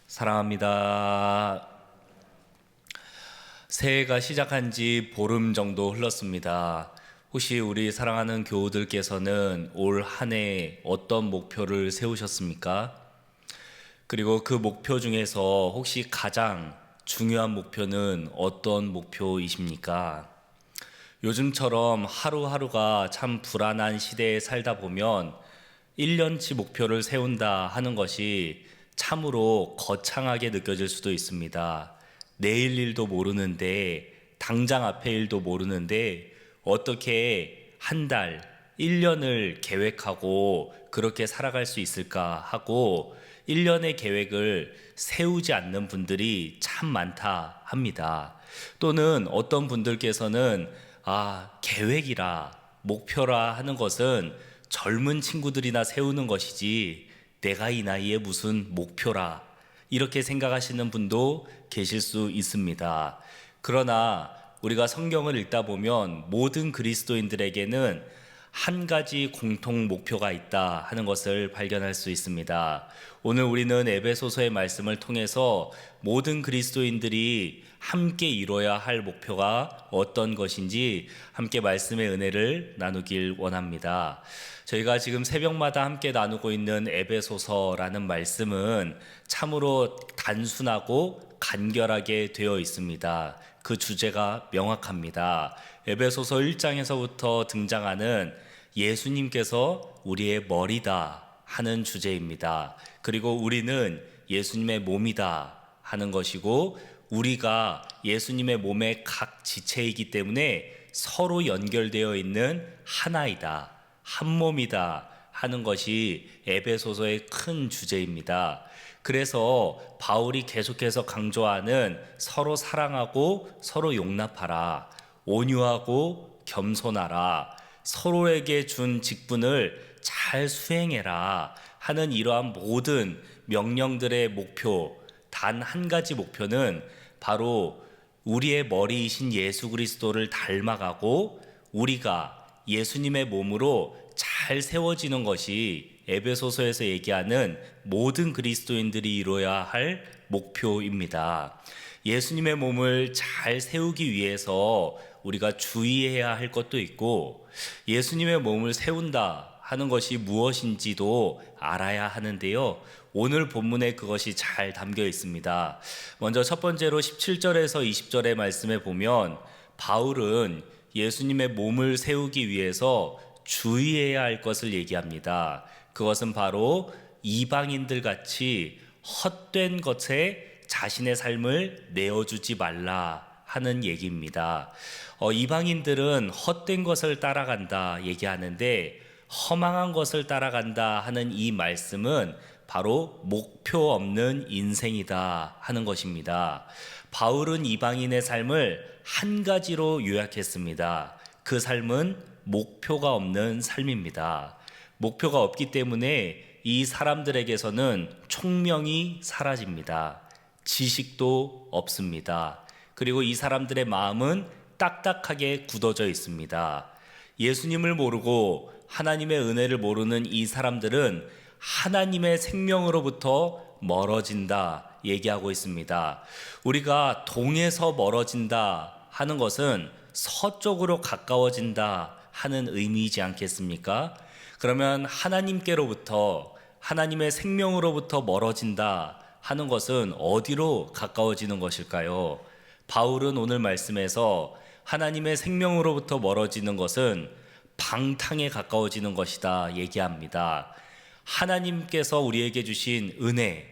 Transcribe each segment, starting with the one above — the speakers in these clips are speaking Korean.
사랑합니다. 새해가 시작한 지 보름 정도 흘렀습니다. 혹시 우리 사랑하는 교우들께서는 올 한 해 어떤 목표를 세우셨습니까? 그리고 그 목표 중에서 혹시 가장 중요한 목표는 어떤 목표이십니까? 요즘처럼 하루하루가 참 불안한 시대에 살다 보면 1년치 목표를 세운다 하는 것이 참으로 거창하게 느껴질 수도 있습니다. 내일 일도 모르는데, 당장 앞의 일도 모르는데, 어떻게 한 달, 1년을 계획하고 그렇게 살아갈 수 있을까 하고 1년의 계획을 세우지 않는 분들이 참 많다 합니다. 또는 어떤 분들께서는 계획이라, 목표라 하는 것은 젊은 친구들이나 세우는 것이지 내가 이 나이에 무슨 목표라 이렇게 생각하시는 분도 계실 수 있습니다. 그러나 우리가 성경을 읽다 보면 모든 그리스도인들에게는 한 가지 공통 목표가 있다 하는 것을 발견할 수 있습니다. 오늘 우리는 에베소서의 말씀을 통해서 모든 그리스도인들이 함께 이뤄야 할 목표가 어떤 것인지 함께 말씀의 은혜를 나누길 원합니다. 저희가 지금 새벽마다 함께 나누고 있는 에베소서라는 말씀은 참으로 단순하고 간결하게 되어 있습니다. 그 주제가 명확합니다. 에베소서 1장에서부터 등장하는 예수님께서 우리의 머리다 하는 주제입니다. 그리고 우리는 예수님의 몸이다 하는 것이고, 우리가 예수님의 몸의 각 지체이기 때문에 서로 연결되어 있는 하나이다, 한 몸이다 하는 것이 에베소서의 큰 주제입니다. 그래서 바울이 계속해서 강조하는 서로 사랑하고 서로 용납하라, 온유하고 겸손하라, 서로에게 준 직분을 잘 수행해라 하는 이러한 모든 명령들의 목표, 단 한 가지 목표는 바로 우리의 머리이신 예수 그리스도를 닮아가고 우리가 예수님의 몸으로 잘 세워지는 것이 에베소서에서 얘기하는 모든 그리스도인들이 이루어야 할 목표입니다. 예수님의 몸을 잘 세우기 위해서 우리가 주의해야 할 것도 있고, 예수님의 몸을 세운다 하는 것이 무엇인지도 알아야 하는데요. 오늘 본문에 그것이 잘 담겨 있습니다. 먼저 첫 번째로 17절에서 20절의 말씀에 보면 바울은 예수님의 몸을 세우기 위해서 주의해야 할 것을 얘기합니다. 그것은 바로 이방인들 같이 헛된 것에 자신의 삶을 내어주지 말라 하는 얘기입니다. 이방인들은 헛된 것을 따라간다 얘기하는데, 허망한 것을 따라간다 하는 이 말씀은 바로 목표 없는 인생이다 하는 것입니다. 바울은 이방인의 삶을 한 가지로 요약했습니다. 그 삶은 목표가 없는 삶입니다. 목표가 없기 때문에 이 사람들에게서는 총명이 사라집니다. 지식도 없습니다. 그리고 이 사람들의 마음은 딱딱하게 굳어져 있습니다. 예수님을 모르고 하나님의 은혜를 모르는 이 사람들은 하나님의 생명으로부터 멀어진다 얘기하고 있습니다. 우리가 동에서 멀어진다 하는 것은 서쪽으로 가까워진다 하는 의미이지 않겠습니까? 그러면 하나님께로부터, 하나님의 생명으로부터 멀어진다 하는 것은 어디로 가까워지는 것일까요? 바울은 오늘 말씀에서 하나님의 생명으로부터 멀어지는 것은 방탕에 가까워지는 것이다 얘기합니다. 하나님께서 우리에게 주신 은혜,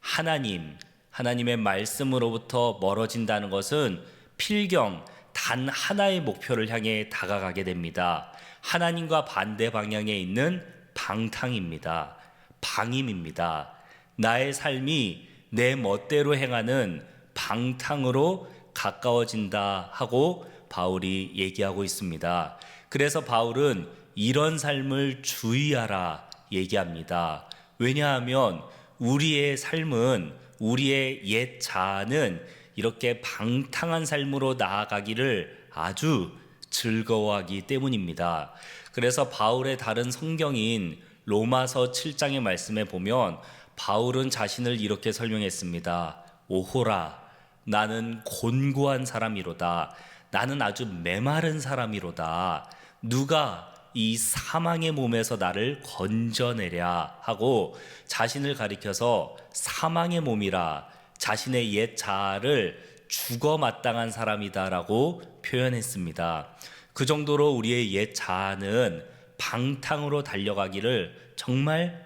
하나님의 말씀으로부터 멀어진다는 것은 필경 단 하나의 목표를 향해 다가가게 됩니다. 하나님과 반대 방향에 있는 방탕입니다. 방임입니다. 나의 삶이 내 멋대로 행하는 방탕으로 가까워진다 하고 바울이 얘기하고 있습니다. 그래서 바울은 이런 삶을 주의하라 얘기합니다. 왜냐하면 우리의 삶은, 우리의 옛 자아는 이렇게 방탕한 삶으로 나아가기를 아주 즐거워하기 때문입니다. 그래서 바울의 다른 성경인 로마서 7장의 말씀에 보면 바울은 자신을 이렇게 설명했습니다. 오호라, 나는 곤고한 사람이로다. 나는 아주 메마른 사람이로다. 누가 이 사망의 몸에서 나를 건져내랴 하고 자신을 가리켜서 사망의 몸이라, 자신의 옛 자아를 죽어 마땅한 사람이다라고 표현했습니다. 그 정도로 우리의 옛 자아는 방탕으로 달려가기를 정말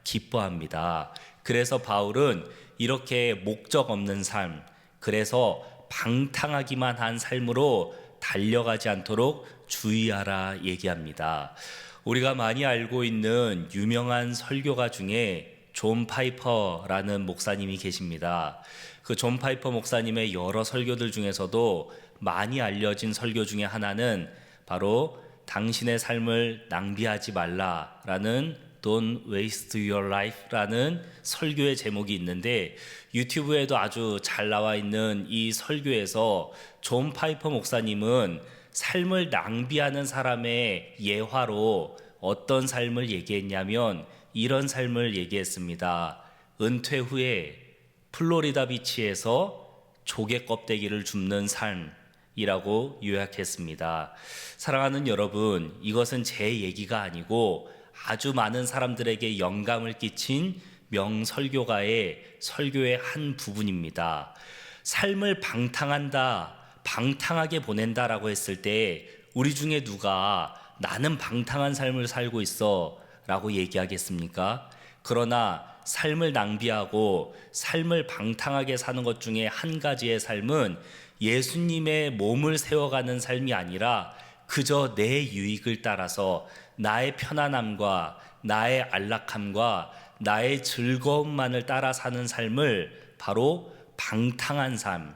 기뻐합니다. 그래서 바울은 이렇게 목적 없는 삶, 그래서 방탕하기만 한 삶으로 달려가지 않도록 주의하라 얘기합니다. 우리가 많이 알고 있는 유명한 설교가 중에 존 파이퍼라는 목사님이 계십니다. 그 존 파이퍼 목사님의 여러 설교들 중에서도 많이 알려진 설교 중에 하나는 바로 당신의 삶을 낭비하지 말라라는 Don't waste your life라는 설교의 제목이 있는데, 유튜브에도 아주 잘 나와 있는 이 설교에서 존 파이퍼 목사님은 삶을 낭비하는 사람의 예화로 어떤 삶을 얘기했냐면 이런 삶을 얘기했습니다. 은퇴 후에 플로리다 비치에서 조개 껍데기를 줍는 삶이라고 요약했습니다. 사랑하는 여러분, 이것은 제 얘기가 아니고 아주 많은 사람들에게 영감을 끼친 명설교가의 설교의 한 부분입니다. 삶을 방탕하게 보낸다라고 했을 때 우리 중에 누가 나는 방탕한 삶을 살고 있어 라고 얘기하겠습니까? 그러나 삶을 낭비하고 삶을 방탕하게 사는 것 중에 한 가지의 삶은 예수님의 몸을 세워가는 삶이 아니라 그저 내 유익을 따라서 나의 편안함과 나의 안락함과 나의 즐거움만을 따라 사는 삶을 바로 방탕한 삶,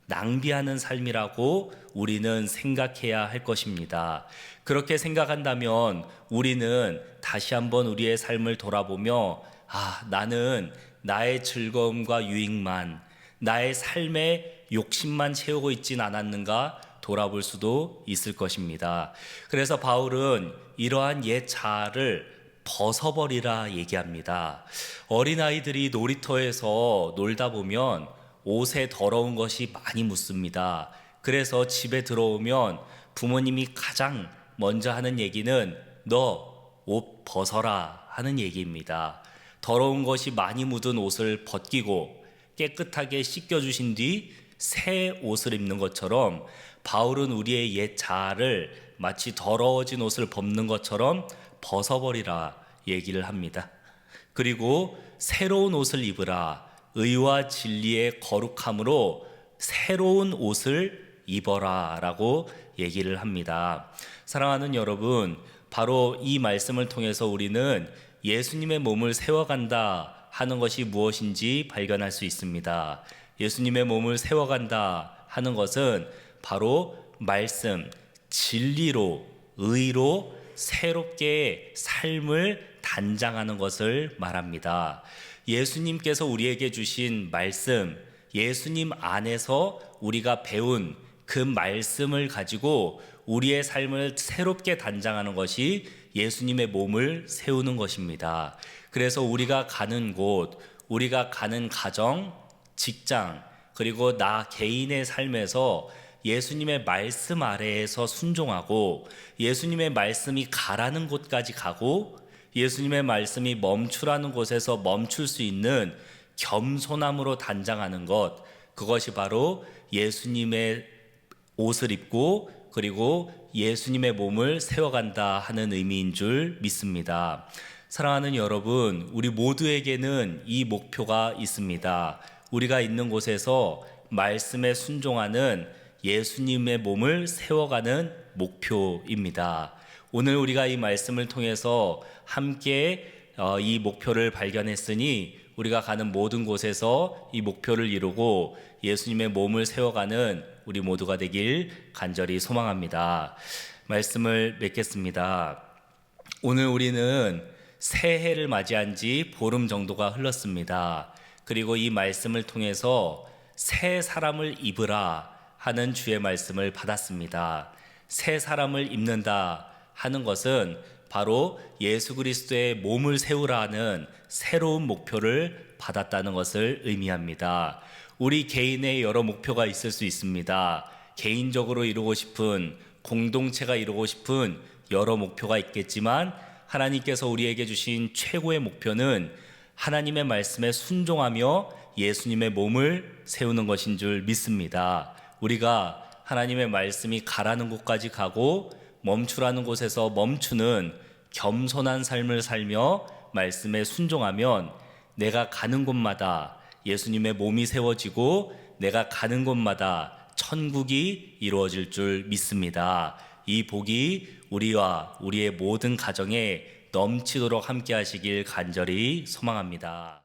낭비하는 삶이라고 우리는 생각해야 할 것입니다. 그렇게 생각한다면 우리는 다시 한번 우리의 삶을 돌아보며 나는 나의 즐거움과 유익만, 나의 삶의 욕심만 채우고 있진 않았는가 돌아볼 수도 있을 것입니다. 그래서 바울은 이러한 옛 자아를 벗어버리라 얘기합니다. 어린아이들이 놀이터에서 놀다 보면 옷에 더러운 것이 많이 묻습니다. 그래서 집에 들어오면 부모님이 가장 먼저 하는 얘기는 너 옷 벗어라 하는 얘기입니다. 더러운 것이 많이 묻은 옷을 벗기고 깨끗하게 씻겨주신 뒤 새 옷을 입는 것처럼 바울은 우리의 옛 자아를 마치 더러워진 옷을 벗는 것처럼 벗어버리라 얘기를 합니다. 그리고 새로운 옷을 입으라, 의와 진리의 거룩함으로 새로운 옷을 입어라 라고 얘기를 합니다. 사랑하는 여러분, 바로 이 말씀을 통해서 우리는 예수님의 몸을 세워간다 하는 것이 무엇인지 발견할 수 있습니다. 예수님의 몸을 세워간다 하는 것은 바로 말씀, 진리로, 의로 새롭게 삶을 단장하는 것을 말합니다. 예수님께서 우리에게 주신 말씀, 예수님 안에서 우리가 배운 그 말씀을 가지고 우리의 삶을 새롭게 단장하는 것이 예수님의 몸을 세우는 것입니다. 그래서 우리가 가는 곳, 우리가 가는 가정, 직장, 그리고 나 개인의 삶에서 예수님의 말씀 아래에서 순종하고 예수님의 말씀이 가라는 곳까지 가고 예수님의 말씀이 멈추라는 곳에서 멈출 수 있는 겸손함으로 단장하는 것, 그것이 바로 예수님의 옷을 입고 그리고 예수님의 몸을 세워간다 하는 의미인 줄 믿습니다. 사랑하는 여러분, 우리 모두에게는 이 목표가 있습니다. 우리가 있는 곳에서 말씀에 순종하는 예수님의 몸을 세워가는 목표입니다. 오늘 우리가 이 말씀을 통해서 함께 이 목표를 발견했으니 우리가 가는 모든 곳에서 이 목표를 이루고 예수님의 몸을 세워가는 우리 모두가 되길 간절히 소망합니다. 말씀을 맺겠습니다. 오늘 우리는 새해를 맞이한 지 보름 정도가 흘렀습니다. 그리고 이 말씀을 통해서 새 사람을 입으라 하는 주의 말씀을 받았습니다. 새 사람을 입는다 하는 것은 바로 예수 그리스도의 몸을 세우라는 새로운 목표를 받았다는 것을 의미합니다. 우리 개인의 여러 목표가 있을 수 있습니다. 개인적으로 이루고 싶은, 공동체가 이루고 싶은 여러 목표가 있겠지만 하나님께서 우리에게 주신 최고의 목표는 하나님의 말씀에 순종하며 예수님의 몸을 세우는 것인 줄 믿습니다. 우리가 하나님의 말씀이 가라는 곳까지 가고 멈추라는 곳에서 멈추는 겸손한 삶을 살며 말씀에 순종하면 내가 가는 곳마다 예수님의 몸이 세워지고 내가 가는 곳마다 천국이 이루어질 줄 믿습니다. 이 복이 우리와 우리의 모든 가정에 넘치도록 함께 하시길 간절히 소망합니다.